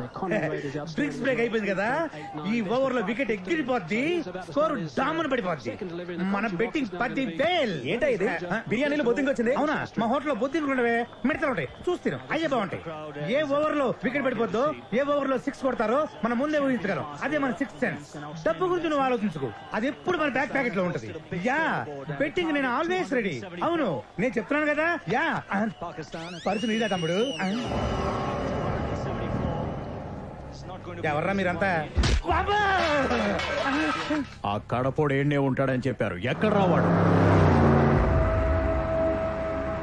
Drinks break అయిపోయింది కదా, ఈ ఓవర్ లో వికెట్ ఎగిరిపోద్ది, స్కోర్ డామన్ పడిపోద్ది. మన బెట్టింగ్ 10,000. ఏంటా ఇది? బిర్యానీలో బొద్దింగ్ వచ్చింది. అవునా? మా హోటల్ లో బొద్దింగ్ ఉండవే, మిడతలు ఉంటాయి, చూస్తాను అయ్యే బాగుంటాయి. ఏ ఓవర్ లో వికెట్ పడిపోద్దో, ఏ ఓవర్ లో 6 కొడతారో మనం ముందే ఊహించగలం. అదే మన 6th సెన్స్. డబ్బు గురించి నువ్వు ఆలోచించుకో, అది ఎప్పుడు మన బ్యాక్ ప్యాకెట్ లో ఉంటది. యా, బెట్టింగ్ నేను ఆల్వేస్ రెడీ. అవును, నేను చెప్తున్నాను కదా. యా, పరిస్థితి నీదా తమ్ముడు. ఎవర్రా మీరంతా? ఆ కడపోడు ఏడ్నే ఉంటాడని చెప్పారు, ఎక్కడ రావాడు?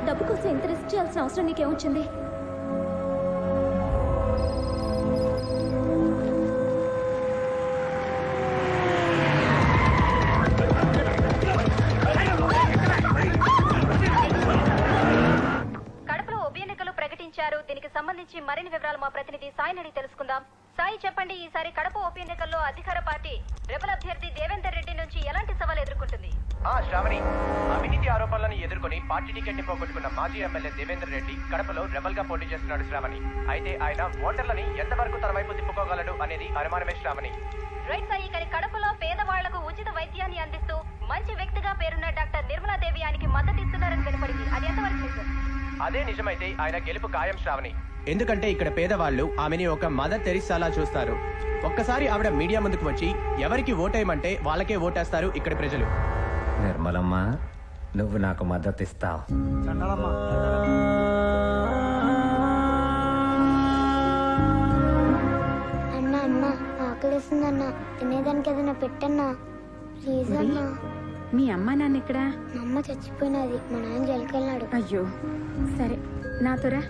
డబ్బు కోసం ఎంత రిస్క్ చేయాల్సిన అవసరం నీకేమొచ్చింది? కడపలో ఉప ఎన్నికలు ప్రకటించారు. దీనికి సంబంధించి మరిన్ని వివరాలు మా ప్రతినిధి సాయిని అడిగి తెలుసుకుందాం. సాయి, చెప్పండి, ఈసారి కడప ఉప ఎన్నికల్లో అధికార పార్టీ రెబల్ అభ్యర్థి దేవేందర్ రెడ్డి నుంచి ఎలాంటి సవాల్ ఎదుర్కొంటుంది? శ్రావణి, అవినీతి ఆరోపణలను ఎదుర్కొని పార్టీ టికెట్ ని పోగొట్టుకున్న మాజీ ఎమ్మెల్యే దేవేందర్ రెడ్డి కడపలో రెబల్ గా పోటీ చేస్తున్నాడు శ్రావణి. అయితే ఆయన ఓటర్లని ఎంతవరకు తన వైపు తిప్పుకోగలడు అనేది అనుమానమే శ్రావణి. రైట్ సాయి, కానీ కడపలో పేదవాళ్లకు ఉచిత వైద్యాన్ని అందిస్తూ మంచి వ్యక్తిగా పేరున్న డాక్టర్ నిర్మలాదేవి ఆయనకి మద్దతు ఇస్తున్నారని వెలువడింది. అది ఎంతవరకు నిజం? అదే నిజమైతే ఆయన గెలుపు ఖాయం శ్రావణి. ఎందుకంటే ఇక్కడ పేదవాళ్లు ఆమెని ఒక మదర్ తెరిసాలా చూస్తారు. ఒక్కసారి ఆవిడ మీడియా ముందుకు వచ్చి ఎవరికి ఓటేయమంటే వాళ్ళకే ఓటేస్తారు ఇక్కడ ప్రజలు. నిర్మలమ్మ, నువ్వు నాకు మద్దతు ఇస్తావు. అన్నా అన్నా, ఆకలిస్తుందన్నా, తినేదానికి ఏదైనా పెట్టన్నా ప్లీజ్ అన్నా. మీ అమ్మ నాన్న ఎక్కడా? మా అమ్మ చచ్చిపోయినది, మా నాన్న జైలుకెళ్ళాడు. అయ్యో, సరే నాతోరా.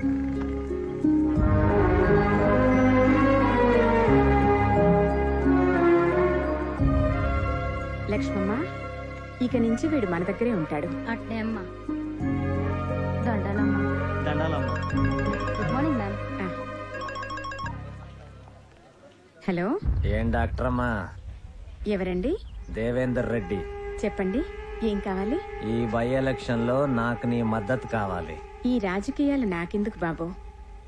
లక్ష్మమ్మ, ఇక నుంచి వీడు మన దగ్గరే ఉంటాడు. అట్నే అమ్మా. దండాలమ్మా. దండాలమ్మ. Good morning ma'am. హలో, ఏం డాక్టరమ్మా? ఎవరండి? దేవేందర్ రెడ్డి. చెప్పండి, ఏం కావాలి? ఈ బై ఎలక్షన్ లో నాకు నీ మద్దతు కావాలి. ఈ రాజకీయాలు నాకెందుకు బాబు,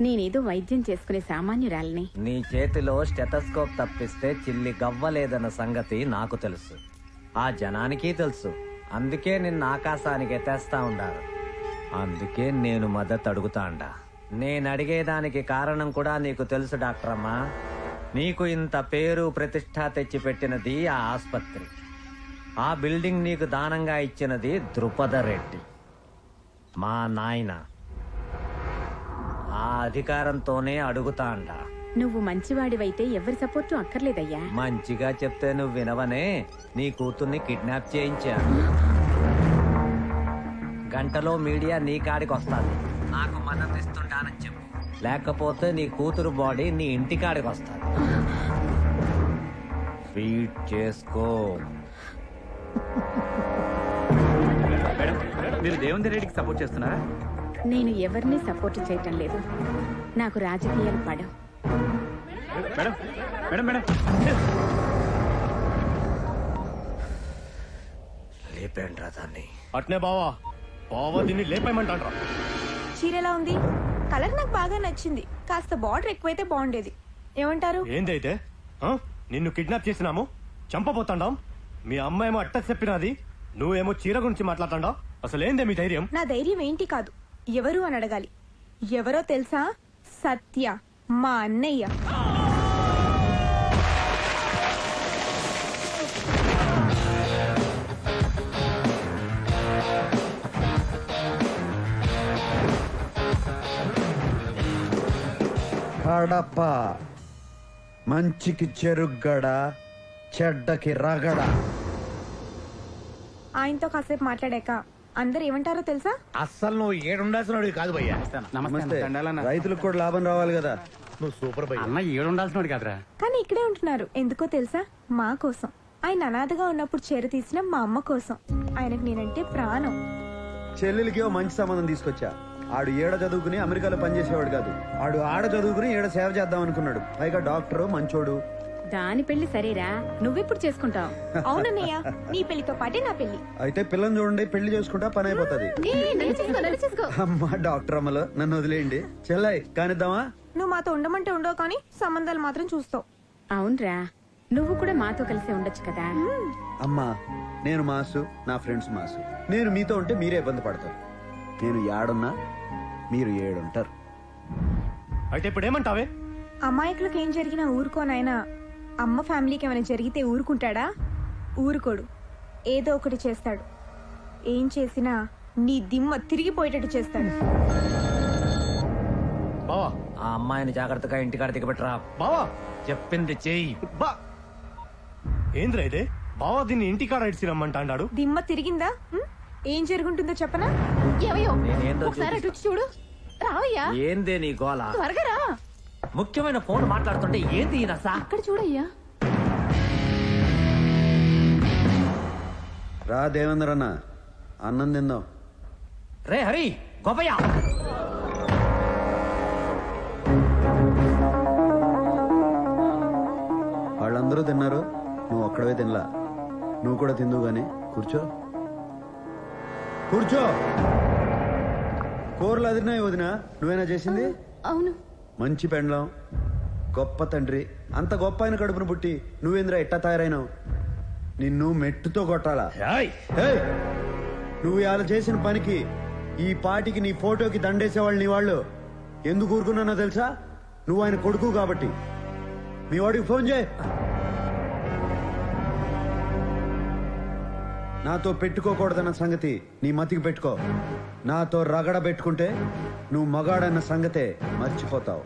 నేనేదో వైద్యం చేసుకునే సామాన్యురాలని. నీ చేతిలో స్టెథోస్కోప్ తప్పిస్తే చిల్లి గవ్వలేదన్న సంగతి నాకు తెలుసు, ఆ జనానికి తెలుసు. అందుకే నిన్ను ఆకాశానికి ఎత్తేస్తా ఉండారు. అందుకే నేను మద్దతు అడుగుతాండా. నేను అడిగేదానికి కారణం కూడా నీకు తెలుసు డాక్టరమ్మా. నీకు ఇంత పేరు ప్రతిష్ట తెచ్చిపెట్టినది ఆ ఆస్పత్రి, ఆ బిల్డింగ్ నీకు దానంగా ఇచ్చినది ద్రుపద రెడ్డి, మా నాయన. ఆ అధికారంతోనే అడుగుతాండా. నువ్వు మంచివాడివైతే ఎవరి సపోర్టు అక్కర్లేదయ్యా. మంచిగా చెప్తే నువ్వు వినవనే, నీ కూతుర్ని కిడ్నాప్ చేయించా. గంటలో మీడియా నీ కాడికి వస్తాది, నాకు మద్దతు ఇస్తుంటానని చెప్పు. లేకపోతే నీ కూతురు బాడీ నీ ఇంటి కాడికి వస్తాది. ఫీడ్ చేసుకో. మీరు దేవేందర్ రెడ్డికి సపోర్ట్ చేస్తున్నారా? నేను ఎవరిని సపోర్ట్ చేయటం లేదు, నాకు రాజకీయాలు పడవు. మేడం మేడం మేడం లేపేండ్రా దాన్ని. అట్నే బావా, బావా దీన్ని లేపేయమంటాడ్రా. చీర ఎలా ఉంది? కలర్ నాకు బాగా నచ్చింది, కాస్త బార్డర్ ఎక్కువైతే బాగుండేది. ఏమంటారు? ఏందైతే నిన్ను కిడ్నాప్ చేసినాము, చంపబోతాండాం. మీ అమ్మాయేమో అట్ట చెప్పినది, నువ్వేమో చీర గురించి మాట్లాడుతాండావు. అసలేందే మీ ధైర్యం? నా ధైర్యం ఏంటి కాదు, ఎవరు అని అడగాలి. ఎవరో తెలుసా? సత్య, మా అన్నయ్య. కడప మంచికి చెరుగ్గడ, చెడ్డకి రగడ. ఆయనతో కాసేపు మాట్లాడాక అందరు ఏమంటారో తెలుసా? అస్సలు నువ్వు ఏడుండాల్సిన కాదు భయ్యా. నమస్తే. రైతులకు కూడా లాభం రావాలి కదా. నువ్వు సూపర్ భయ్యా. అన్న ఏడుండాల్సినోడు కదరా. కానీ ఇక్కడే ఉంటున్నారు, ఎందుకో తెలుసా? మా కోసం. ఆయన అనాథగా ఉన్నప్పుడు చేర తీసిన మా అమ్మ కోసం. ఆయనకు నేనంటే ప్రాణం. చెల్లెలికి ఓ మంచి సంబంధం తీసుకొచ్చా. ఆడు ఏడ చదువుకుని అమెరికాలో పనిచేసేవాడు కాదు, ఆడు ఆడ చదువుకుని ఏడ సేవ చేద్దాం అనుకున్నాడు. పైగా డాక్టర్, మంచోడు. దాని పెళ్లి సరేరా, నువ్వెప్పుడు చేసుకుంటావు? అవునన్నయ్య, నీ పెళ్లితో పాటే నా పెళ్లి. అయితే పిల్లని చూడండి, పెళ్లి చేసుకుంటా పని అయిపోతుంది. అమ్మా డాక్టర్ అమ్మలు, నన్ను వదిలేయండి. చెల్లై కానిద్దామా? నువ్వు మాతో ఉండమంటే ఉండవు, కానీ సంబంధాలు మాత్రం చూస్తావు. అవునరా, నువ్వు కూడా మాతో కలిసి ఉండొచ్చు కదా. అమ్మా, నేను మాసు, నా ఫ్రెండ్స్ మాసు. నేను మీతో ఉంటే మీరే ఇబ్బంది పడతారు. నేను ఏడున్నా మీరు ఏడుంటారు. అయితే ఇప్పుడు ఏమంటావే? అమాయకులకు ఏం జరిగినా ఊరుకోనైనా అమ్మ ఫ్యామిలీకి ఏమైనా జరిగితే ఊరుకుంటాడా? ఊరుకోడు, ఏదో ఒకటి చేస్తాడు. ఏం చేసినా నీ దిమ్మ తిరిగిపోయేటట్టు చేస్తాడు. బావా, ఆ అమ్మాయిని జాగ్రత్తగా ఇంటికాడ దిగబెట్టరా. బావా చెప్పింది చెయ్యి. ఏంద్రా ఇదే? బావా దీన్ని ఇంటికాడ ఇడిచి రమ్మంటాడు. దిమ్మ తిరిగిందా? ఏం జరుగుంటుందో చెప్పనా? నేనేందో ఒకసారి అటు చూడు. రావయ్యా. ఏందే నీ గోల? త్వరగా రా. ముఖ్యమైన ఫోన్ మాట్లాడుతుంటే ఏంది ఈ నస? అక్కడ చూడయ్యా. రా దేవేంద్ర అన్న, అన్నం తిందాం. రే హరి, గోపయ్య. వాళ్ళందరూ తిన్నారు, నువ్వు ఒక్కడవే తినలా. నువ్వు కూడా తిందువు గాని కూర్చో. కూర్చో. కూరలు అదిరినాయి వదినా, నువ్వేనా చేసింది? అవును. మంచి పెండ్లం, గొప్ప తండ్రి. అంత గొప్ప ఆయన కడుపును పుట్టి నువ్వేంద్రా ఇట్టా తయారైనావు? నిన్ను మెట్టుతో కొట్టాలా? ఏయ్! నువ్వు ఇలా చేసిన పనికి ఈ పాటికి నీ ఫోటోకి దండేసేవాళ్ళు నీ వాళ్ళు. ఎందుకు ఊరుకున్నానో తెలుసా? నువ్వు ఆయన కొడుకు కాబట్టి. మీ వాడికి ఫోన్ చేయి. నాతో పెట్టుకోకూడదన్న సంగతి నీ మతికి పెట్టుకో. నాతో రగడ పెట్టుకుంటే నువ్వు మగాడన్న సంగతే మర్చిపోతావు.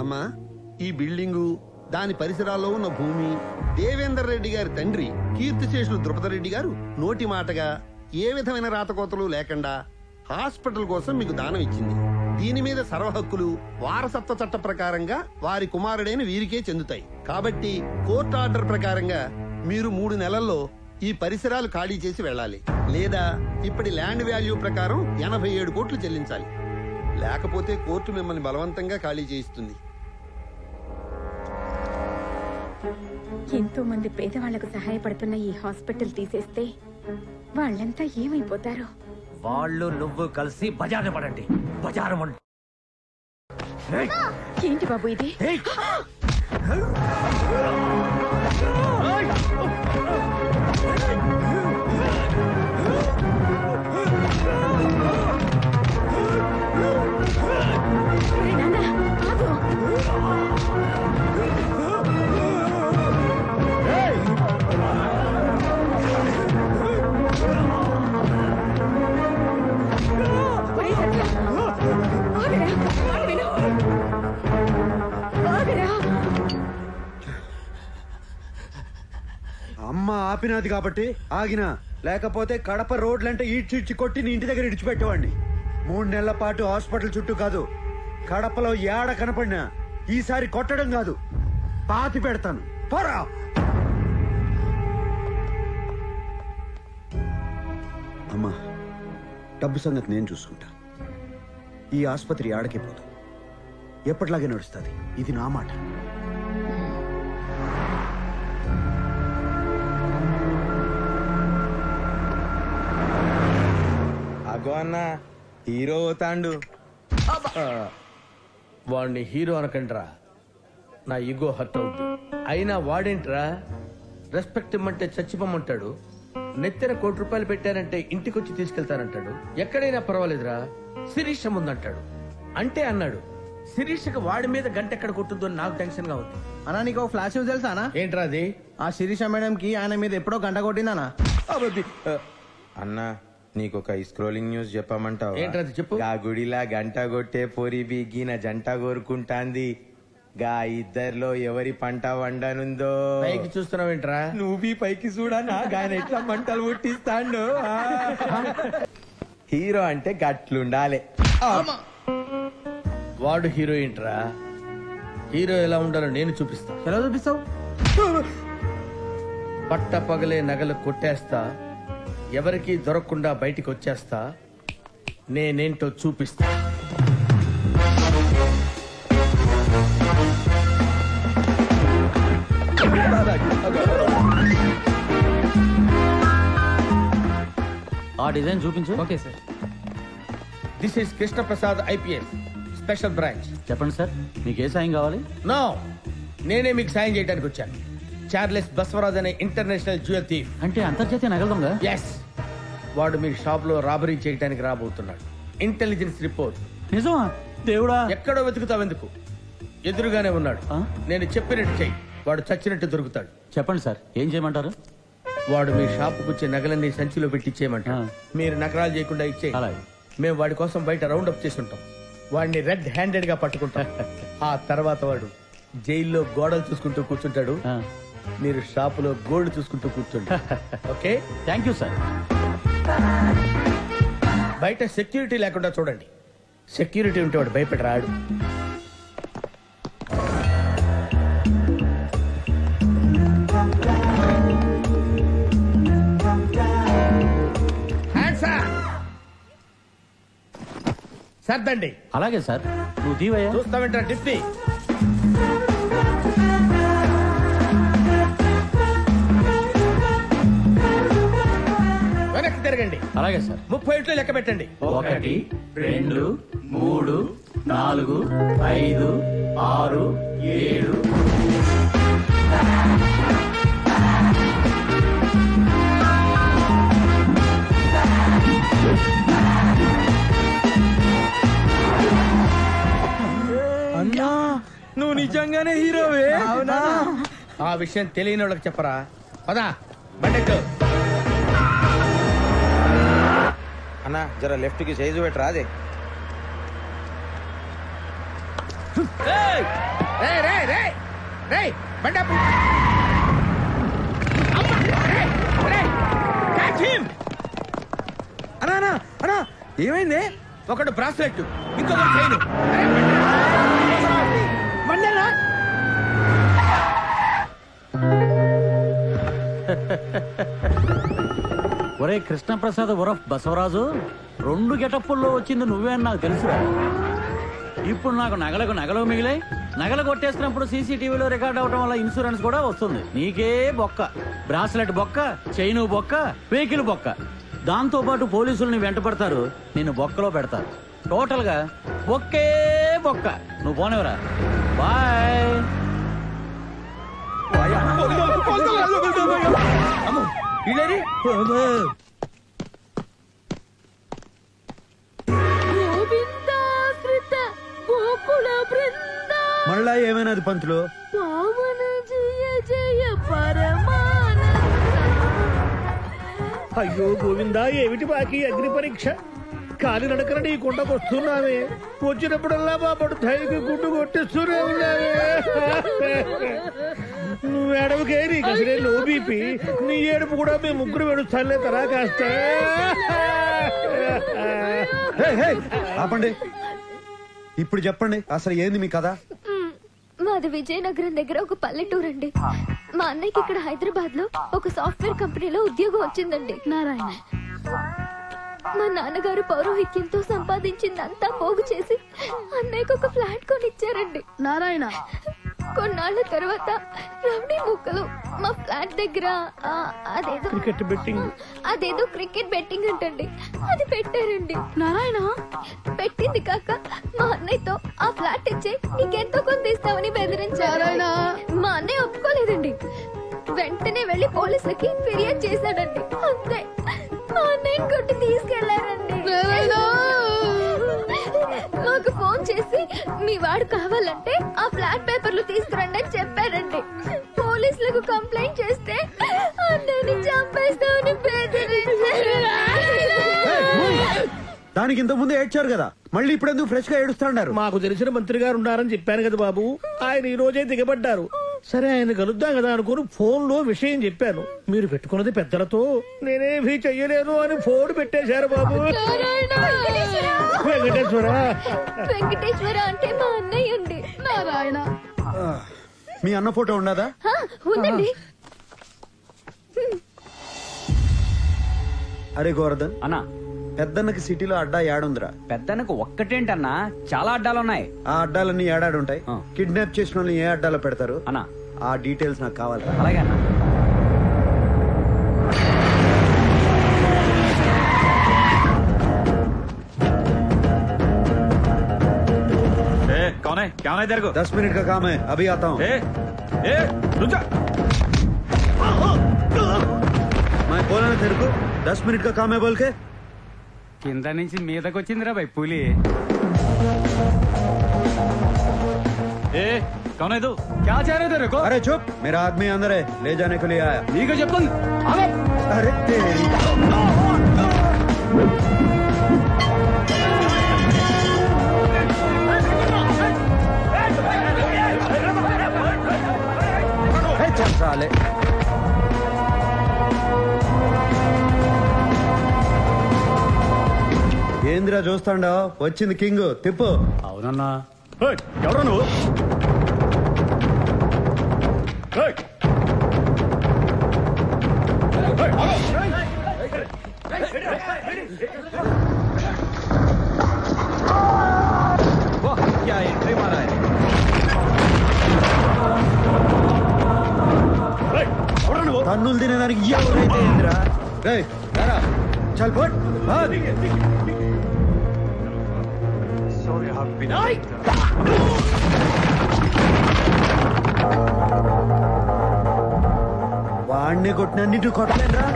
అమ్మా, ఈ బిల్డింగు, దాని పరిసరాల్లో ఉన్న భూమి దేవేందర్ రెడ్డి గారి తండ్రి కీర్తిశేషులు ద్రుపదరెడ్డి గారు నోటి మాటగా ఏ విధమైన రాతకోతలు లేకుండా హాస్పిటల్ కోసం మీకు దానం ఇచ్చింది. దీని మీద సర్వ హక్కులు వారసత్వ చట్ట ప్రకారంగా వారి కుమారుడైన వీరికే చెందుతాయి. కాబట్టి కోర్టు ఆర్డర్ ప్రకారంగా మీరు 3 నెలల్లో ఈ పరిసరాలు ఖాళీ చేసి వెళ్ళాలి. లేదా ఇప్పటి ల్యాండ్ వాల్యూ ప్రకారం 87 కోట్లు చెల్లించాలి. లేకపోతే కోర్టు మిమ్మల్ని బలవంతంగా ఖాళీ చేయిస్తుంది. ఎంతో మంది పేదవాళ్లకు సహాయపడుతున్న ఈ హాస్పిటల్ తీసేస్తే వాళ్ళంతా ఏమైపోతారు? వాళ్ళు నువ్వు కలిసి బజారు పడండి. బజారు ఏంటి బాబు ఇది? అమ్మ ఆపినది కాబట్టి ఆగినా, లేకపోతే కడప రోడ్లంటే ఈడ్చి కొట్టి నీ ఇంటి దగ్గర ఇడిచిపెట్టేవాడిని. 3 నెలల పాటు హాస్పిటల్ చుట్టూ కాదు, కడపలో ఏడ కనపడినా ఈసారి కొట్టడం కాదు, పాతి పెడతాను. పోరా. అమ్మా, డబ్బు సంగతి నేను చూసుకుంటా. ఈ ఆసుపత్రి ఆడకే పోదు, ఎప్పటిలాగే నడుస్తుంది. ఇది నా మాట. అగో అన్న, హీరో అవుతాండు. వాడిని హీరో అనకండ్రా, నా ఈగో హర్ట్ అవుద్ది. అయినా వాడేంట్రా రెస్పెక్ట్ ఇమ్మంటే చచ్చిపోమంటాడు, నెత్తిన ₹1 పెట్టారంటే ఇంటికొచ్చి తీసుకెళ్తానంటాడు. ఎక్కడైనా పర్వాలేదురా, శిరీష ముందంటాడు. అంటే అన్నాడు, శిరీషకి వాడి మీద గంట ఎక్కడ కొట్టుద్దో అని నాకు టెన్షన్ గా ఉంది. అన్నా నీకు ఫ్లాష్ న్యూస్ తెలుసానా? ఏంట్రా అది? ఆ శిరీష మేడం కి ఆయన మీద ఎప్పుడో గంట కొట్టిందనా? అన్నా, నీకొక స్క్రోలింగ్ న్యూస్ చెప్పమంటావు? ఏంట్రా అది చెప్పు. ఆ గుడిలా గంట కొట్టే పోరి బిగ్గిన జంట కోరుకుంటాంది. గా ఇద్దరిలో ఎవరి పంట వండనుందో పైకి చూస్తున్నావేంట్రా? నువ్వు పైకి చూడనా గాయన ఎట్లా మంటలు పుట్టిస్తాడు. హీరో అంటే గట్లుండాలి. వాడు హీరోయిన్ రా. హీరో ఎలా ఉండాలో నేను చూపిస్తా. ఎలా చూపిస్తావు? పట్ట పగలే నగలు కొట్టేస్తా, ఎవరికి దొరకకుండా బయటికి వచ్చేస్తా, నేనేంటో చూపిస్తా. ఆ డిజైన్ చూపించు. Okay sir. This is Krishna Prasad IPS special branch. చెప్పండి సార్, మీకు ఏ సాయం కావాలి? నో, నేనే మీకు సాయం చేయడానికి వచ్చాను. చార్లెస్ బస్వరాజ్ అనే ఇంటర్నేషనల్ జ్యువెల్ థీఫ్. అంటే అంతర్జాతీయ నగల దొంగ? ఎస్, వాడు మీ షాప్ లో రాబరీ చేయడానికి రాబోతున్నాడు. Intelligence report. నిజమా? దేవుడా! ఎక్కడో వెతుకుతావెందుకు, ఎదురుగానే ఉన్నాడు. నేను చెప్పినట్టు చెయ్యి, వాడు చచ్చినట్టు దొరుకుతాడు. చెప్పండి సార్, ఏం చేయమంటారు? వాడు మీ షాప్కి వచ్చే నగలన్నీ సంచిలో పెట్టి ఇచ్చేయమంటారు. మీరు నకరాలు చేయకుండా ఇచ్చేయండి. మేము వాడి కోసం బయట రౌండ్ అప్ చేస్తుంటాం. వాడిని రెడ్ హ్యాండెడ్ గా పట్టుకుంటాం. ఆ తర్వాత వాడు జైల్లో గోడలు చూసుకుంటూ కూర్చుంటాడు, మీరు షాపులో గోల్డ్ చూసుకుంటూ కూర్చోండి. Okay, thank you sir. బయట సెక్యూరిటీ లేకుండా చూడండి. సెక్యూరిటీ ఉంటే వాడు భయపడి రాడు. సర్దండి. అలాగే సార్. నువ్వు దీవయ్యా. చూస్తామంటారా డిప్టీ? వెనక్కి తిరగండి. అలాగే సార్. 30 ఇంట్లో లెక్క పెట్టండి. 1 2 3 4 5 6 7. అన్నా, నువ్వు నిజంగానే హీరోవే? అవునా? ఆ విషయం తెలియని వాళ్ళకి చెప్పరా. పదా బండెక్కు. అన్నా, జర లెఫ్ట్ కి సైజు పెట్టరా. అదే అనా అనా ఏమైంది? ఒకడు బ్రాస్లెట్, ఇంకొకటి చైన్. ఒరే కృష్ణప్రసాద్ ఉరఫ్ బసవరాజు, 2 గెటప్పుల్లో వచ్చింది నువ్వే అని నాకు తెలుసురా. ఇప్పుడు నాకు నగలు మిగిలాయి. నగలు కొట్టేసినప్పుడు సీసీటీవీలో రికార్డ్ అవడం వల్ల ఇన్సూరెన్స్ కూడా వస్తుంది. నీకే బొక్క. బ్రాస్లెట్ బొక్క, చైను బొక్క, వెహికల్ బొక్క. దాంతో పాటు పోలీసుల్ని వెంట పడతారు, నిన్ను బొక్కలో పెడతారు. టోటల్ గా బొక్కే బొక్క. నువ్వు పోనేవరా. బాయ్. మళ్ళా ఏమైనది పంతులు? అయ్యో గోవిందా, ఏమిటి బాకీ అగ్ని పరీక్ష? కాలి నడకన నీ కుండకు వస్తున్నావే, వచ్చినప్పుడల్లా బాబడు ధైర్య గుడ్డు కొట్టిస్తూనే ఉన్నావే. నువ్వు ఏడవకే, నీకు అసలే లో బీపీ. నీ ఏడుపు కూడా మేము ముగ్గురు వెడుస్తానులే తరా కాస్త. ఆపండి. ఇప్పుడు చెప్పండి, అసలు ఏంది మీ కథ? మాది విజయనగరం దగ్గర ఒక పల్లెటూరు అండి. మా అన్నయ్యకి ఇక్కడ హైదరాబాద్ లో ఒక సాఫ్ట్వేర్ కంపెనీలో ఉద్యోగం వచ్చిందండి. నారాయణ మా నాన్నగారు పౌరోహిత్యంతో సంపాదించిందంతా పోగు చేసి అన్నయ్యకు ఒక ఫ్లాట్ కొనిచ్చారండి. నారాయణ కొన్నాళ్ళ తర్వాత రౌడీ ముక్కలు మా ఫ్లాట్ దగ్గర అదేదో క్రికెట్ బెట్టింగ్ అంటండి, అది పెట్టారండి. నారాయణ పెట్టింది కాక మా అన్నయ్యతో ఆ ఫ్లాట్ ఇచ్చే నీకెంతో కొంత ఇస్తామని బెదిరించారు. మా అన్నయ్య ఒప్పుకోలేదండి. వెంటనే వెళ్లి పోలీసులకి ఫిర్యాదు చేశాడండి. అంతే, మా అన్నయ్య కొట్టి తీసుకెళ్లారండి. మాకు ఫోన్ చేసి మీ వాడు కావాలంటే ఆ ఫ్లాట్ పేపర్లు తీసుకురండి అని చెప్పారండి. పోలీసులకు కంప్లైంట్ చేస్తే అన్నయ్యని చంపేస్తామని బెదిరించారు. దానికి ఇంత ముందు ఏడ్చారు కదా, మళ్ళీ ఇప్పుడు ఎందుకు ఫ్రెష్ గా ఏడుస్తాడారు? మాకు తెలిసిన మంత్రి గారు ఉన్నారని చెప్పాను కదా బాబు, ఆయన ఈ రోజే దిగబడ్డారు. సరే ఆయన కలుద్దాం కదా అనుకుని ఫోన్ లో విషయం చెప్పాను. మీరు పెట్టుకున్నది పెద్దలతో, నేనేమీ చెయ్యలేను అని ఫోన్ పెట్టేశారు బాబు. వెంకటేశ్వర వెంకటేశ్వర అంటే మా అన్నయ్య అండి. నారాయణ. మీ అన్న ఫోటో ఉండదా? ఉందండి. అరే గోవర్ధన్ అన్నా, పెద్దన్నకి సిటీలో అడ్డా ఏడుందిరా? పెద్దన్నకు ఒక్కటేంటన్నా, చాలా అడ్డాలున్నాయి. ఆ అడ్డాలన్నీ ఏడాడుంటాయి. కిడ్నాప్ చేసిన వాళ్ళని ఏ అడ్డాలో పెడతారు అన్నా? ఆ డీటెయిల్స్ నాకు కావాలి. అలాగే అన్నా. कौन है? क्या है तेरे को? 10 मिनट का काम है, अभी आता हूँ। रुक जा। मैं बोला ना तेरे को 10 मिनट का काम है बोल के। కింద నుంచి మీదకి వచ్చిందిరా భయ్ పులి. कौन है तू? क्या चाह रहे तेरे को? अरे चुप, मेरा आदमी अंदर है, ले जाने के लिए आया। ठीक है చెప్పు. अरे तेरी चल साले। ఏంద్రా చూస్తాండావు? వచ్చింది కింగ్, తిప్పు. అవునన్నా. ఎవరు నువ్వు? क्या एंट्री मारा है? తన్నులు తినేదానికి ఎవరైతే ఏంద్రా? రేయ్ రారా, చల్ పోట్. వాడిని కొట్టిన నీటి కొట్టలేదురా?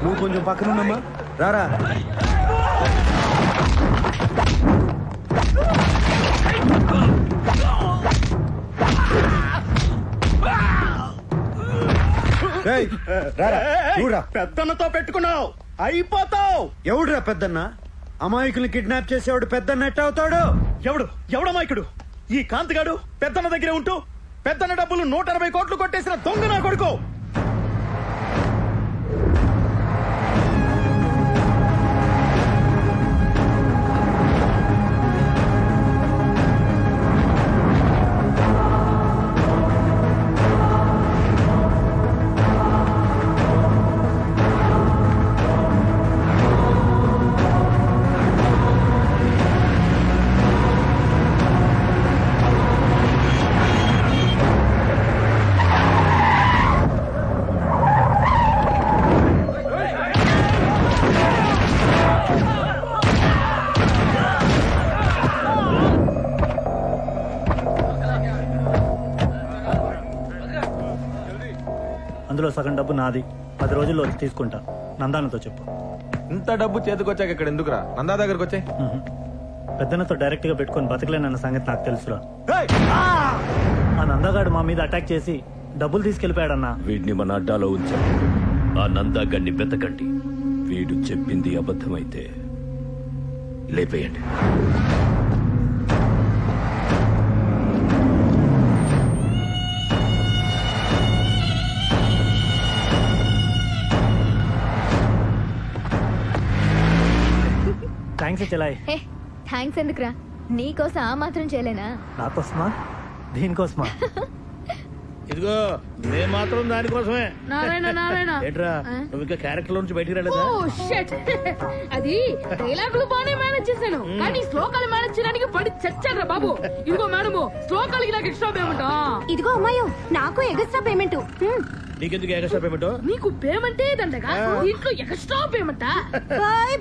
నువ్వు కొంచెం పక్కన ఉన్నమ్మా, రారా. పెద్దన్నతో పెట్టుకున్నావు, అయిపోతావు. ఎవడురా పెద్దన్న? అమాయకుల్ని కిడ్నాప్ చేసేవాడు పెద్దన్న ఎట్ట అవుతాడు? ఎవడమాయకుడు? ఈ కాంతిగాడు పెద్దన్న దగ్గరే ఉంటూ పెద్దన్న డబ్బులు 160 కోట్లు కొట్టేసిన దొంగ నా కొడుకు. అందులో సగం డబ్బు నాది, 10 రోజుల్లో వచ్చి తీసుకుంటా. నందానతో చెప్పు. ఇంత డబ్బు చేతికొచ్చాక ఇక్కడ ఎందుకురా? నందా దగ్గరకు వచ్చాయి. పెద్దనతో డైరెక్ట్ గా పెట్టుకొని బతకలేనన్న సంగతి నాకు తెలుసురా. ఆ నందాగాడు మా మీద అటాక్ చేసి డబ్బులు తీసుకెళ్లిపోయాడన్నా. వీడిని మన అడ్డాలో ఉంచాం. ఆ నందాగాడిని వెతకండి. వీడు చెప్పింది అబద్ధమైతే లేపేయండి. థ్యాంక్స్ చెలాయ్. థ్యాంక్స్ ఎందుకురా? నీకోసం ఆ మాత్రం చేయలేనా? నాకోసమా? దీనికోసమా? ఇదిగో నేను మాత్రం దానికోసమే. నారాయణ నారాయణ ఏంట్రా నువ్వు ఇంకా క్యారెక్టర్ నుంచి బయటికి రాలేదా? అది డైలాగులు బానే మేనేజ్ చేశాను, కానీ శ్లోకాలు మేనేజ్ చేయడానికి పడి చచ్చాడ్రా బాబు. ఇదిగో మేడము, శ్లోకాలకి నాకు ఎక్స్ట్రా పేమెంట్. ఇదిగో అమ్మాయో, నాకు ఎక్స్ట్రా పేమెంట్. నీకెందుకు ఎక్స్ట్రా పేమెంట్? నీకు పేమెంటే దండగా, ఇంట్లో ఎక్స్ట్రా పేమెంటా?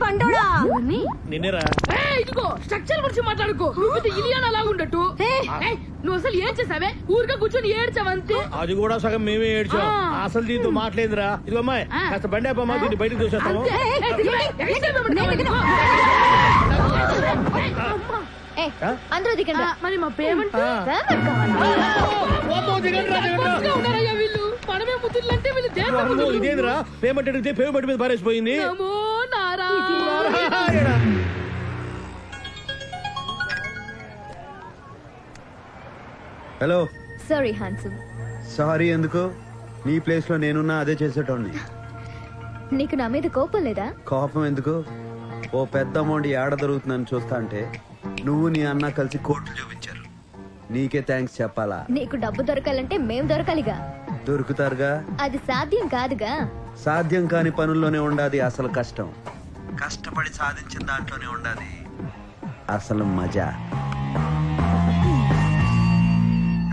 బండోడా నిన్నేరా? ఇదిగో స్ట్రక్చర్ గురించి మాట్లాడుకో. నువ్వు ఇలియానా లాగుండట్టు. నువ్వు అసలు ఏం చేసావే? ఊరికే కూర్చొని ఏడ్చావంతే. అది కూడా సగం మేమే ఏడ్చాం. అసలు దీంతో మాట్లాడేదిరా. ఇదిగో అమ్మాయి కాస్త బండి ఆపమ్మా, దీన్ని బయటకు దూసేస్తాము. అందరూ దిగండి. మరి మా పేమెంట్ వీళ్ళు మనమే ముద్దులంటే వీళ్ళు ఇదేంద్రా పేమెంట్ అడిగితే పేమెంట్ మీద పారేసిపోయింది. హలో. Sorry handsome. సారీ ఎందుకు? నీ ప్లేస్ లో నేనున్నా అదే చేసేటోడిని. నీకు నా మీద కోపం లేదా? కోపం ఎందుకు? ఓ పెద్ద అమౌంట్ ఏడ దొరుకుతుందని చూస్తా అంటే నువ్వు నీ అన్న కలిసి కోర్టు చూపించారు. నీకే థ్యాంక్స్ చెప్పాలా? నీకు డబ్బు దొరకాలంటే మేం దొరకాలిగా. దొరుకుతారుగా. అది సాధ్యం కాదుగా. సాధ్యం కాని పనుల్లోనే ఉండాది అసలు కష్టం. కష్టపడి సాధించిన దాంట్లోనే ఉండాది అసలు మజా.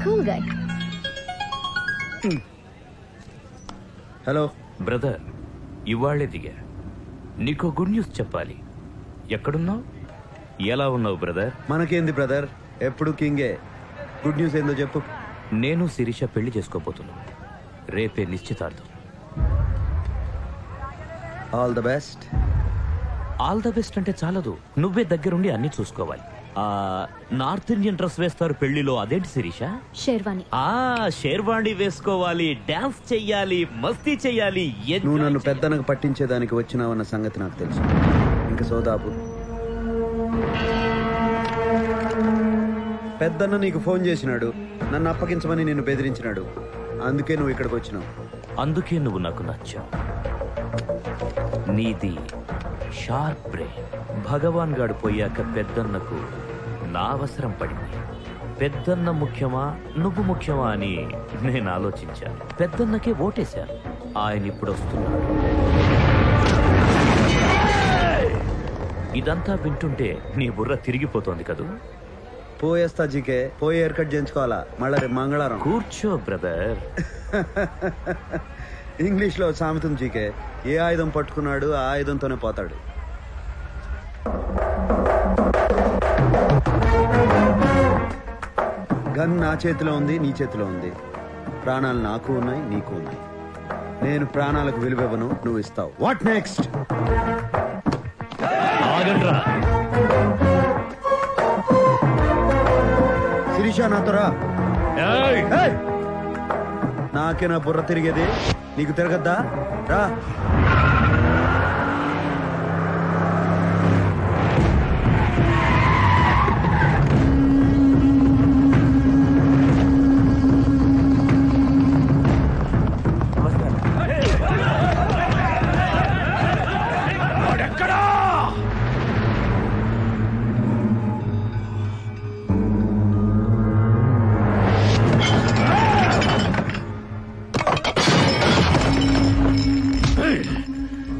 Cool guy. హలో బ్రదర్, ఇవాళ్లే దిగా. నీకో గుడ్ న్యూస్ చెప్పాలి. ఎక్కడున్నావు? ఎలా ఉన్నావు బ్రదర్? మనకేంది బ్రదర్, ఎప్పుడు కింగే. గుడ్ న్యూస్ ఏందో చెప్పు. నేను శిరీష పెళ్లి చేసుకోబోతున్నాను. రేపే నిశ్చితార్థం. All the best. All the best అంటే చాలదు, నువ్వే దగ్గరుండి అన్ని చూసుకోవాలి. నార్త్ ఇండియన్ డ్రెస్ వేస్తారు పెళ్లిలో, అదేంటి శిరీష? షేర్వాణి. షేర్వాణి వేసుకోవాలి, డాన్స్ చెయ్యాలి, మస్తీ చెయ్యాలి. నువ్వు నన్ను పెద్దనకు పట్టించేదానికి వచ్చినావన్న సంగతి నాకు తెలుసు. ఇంకా సోదాపు. పెద్దన్న నీకు ఫోన్ చేసినాడు, నన్ను అప్పగించమని నిన్ను బెదిరించినాడు. అందుకే నువ్వు ఇక్కడికి వచ్చినావు. అందుకే నువ్వు నాకు నచ్చావు. నీది షార్ప్ బ్రెయిన్. భగవాన్ గాడు పోయాక పెద్దన్నకు నా అవసరం పడింది. పెద్దన్న ముఖ్యమా నువ్వు ముఖ్యమా అని నేను ఆలోచించాను. పెద్దన్నకే ఓటేశాను. ఆయన ఇప్పుడు వస్తున్నాడు. ఇదంతా వింటుంటే నీ బుర్ర తిరిగిపోతోంది కదూ? పోయేస్తా జీకే. పోయి హెయిర్ కట్ చేయించుకోవాలా మళ్ళా రేపు మంగళవారం. కూర్చో బ్రదర్. ఇంగ్లీష్ లో సామెతం జీకే, ఏ ఆయుధం పట్టుకున్నాడు ఆ ఆయుధంతోనే పోతాడు. గన్ నా చేతిలో ఉంది, నీ చేతిలో ఉంది. ప్రాణాలు నాకు ఉన్నాయి, నీకు ఉన్నాయి. నేను ప్రాణాలకు విలువివ్వను, నువ్వు ఇస్తావు. What next? శిరీష నాతో రా. నాకే నా బుర్ర తిరిగేది, నీకు తిరగద్దా? రా.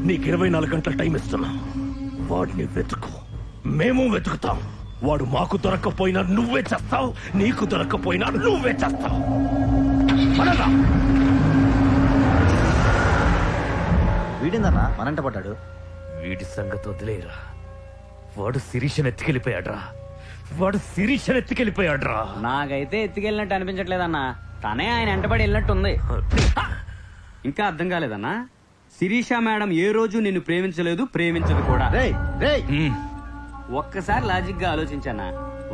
నీకు 24 గంటల టైం ఇస్తున్నా. వాడిని వెతుకు, మేము వెతుకుతాం. వాడు మాకు దొరక్కపోయినా నువ్వే చేస్తావు, నీకు దొరక్కపోయినా నువ్వే చేస్తావు. వీడిందన్నా మనంట పడ్డాడు. వీడి సంగతి వదిలేరా. వాడు శిరీషను ఎత్తుకెళ్ళిపోయాడ్రా. వాడు శిరీషను ఎత్తుకెళ్ళిపోయాడ్రా. నాకైతే ఎత్తుకెళ్ళినట్టు అనిపించట్లేదన్నా. తనే ఆయన వెంటబడి వెళ్ళినట్టుంది. ఇంకా అర్థం కాలేదన్నా? శిరీష మేడం ఏ రోజు నిన్ను ప్రేమించలేదు, ప్రేమించదు కూడా. ఒక్కసారి లాజిక్ గా ఆలోచించన్నా.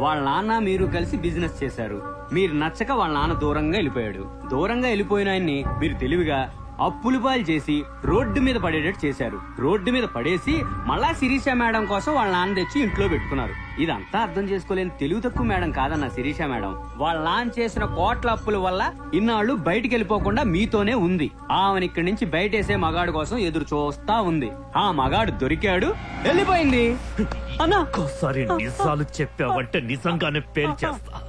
వాళ్ళ నాన్న మీరు కలిసి బిజినెస్ చేశారు. మీరు నచ్చక వాళ్ళ నాన్న దూరంగా వెళ్ళిపోయాడు. దూరంగా వెళ్ళిపోయిన ఆయన్ని మీరు తెలివిగా అప్పులు పాలు చేసి రోడ్డు మీద పడేటట్టు చేశారు. రోడ్డు మీద పడేసి మళ్ళా శిరీష మేడం కోసం వాళ్ళ నాన్న తెచ్చి ఇంట్లో పెట్టుకున్నారు. ఇదంతా అర్థం చేసుకోలేని తెలివి తక్కువ మేడం కాదన్న శిరీష మేడం. వాళ్ళ నాన్న చేసిన కోట్ల అప్పుల వల్ల ఇన్నాళ్ళు బయటికి వెళ్ళిపోకుండా మీతోనే ఉంది. ఆమెను ఇక్కడి నుంచి బయటేసే మగాడు కోసం ఎదురు చూస్తా ఉంది. ఆ మగాడు దొరికాడు, వెళ్ళిపోయింది. ఒక్కోసారి నిజాలు చెప్పావంటే నిజంగానే పేల్చేస్తా.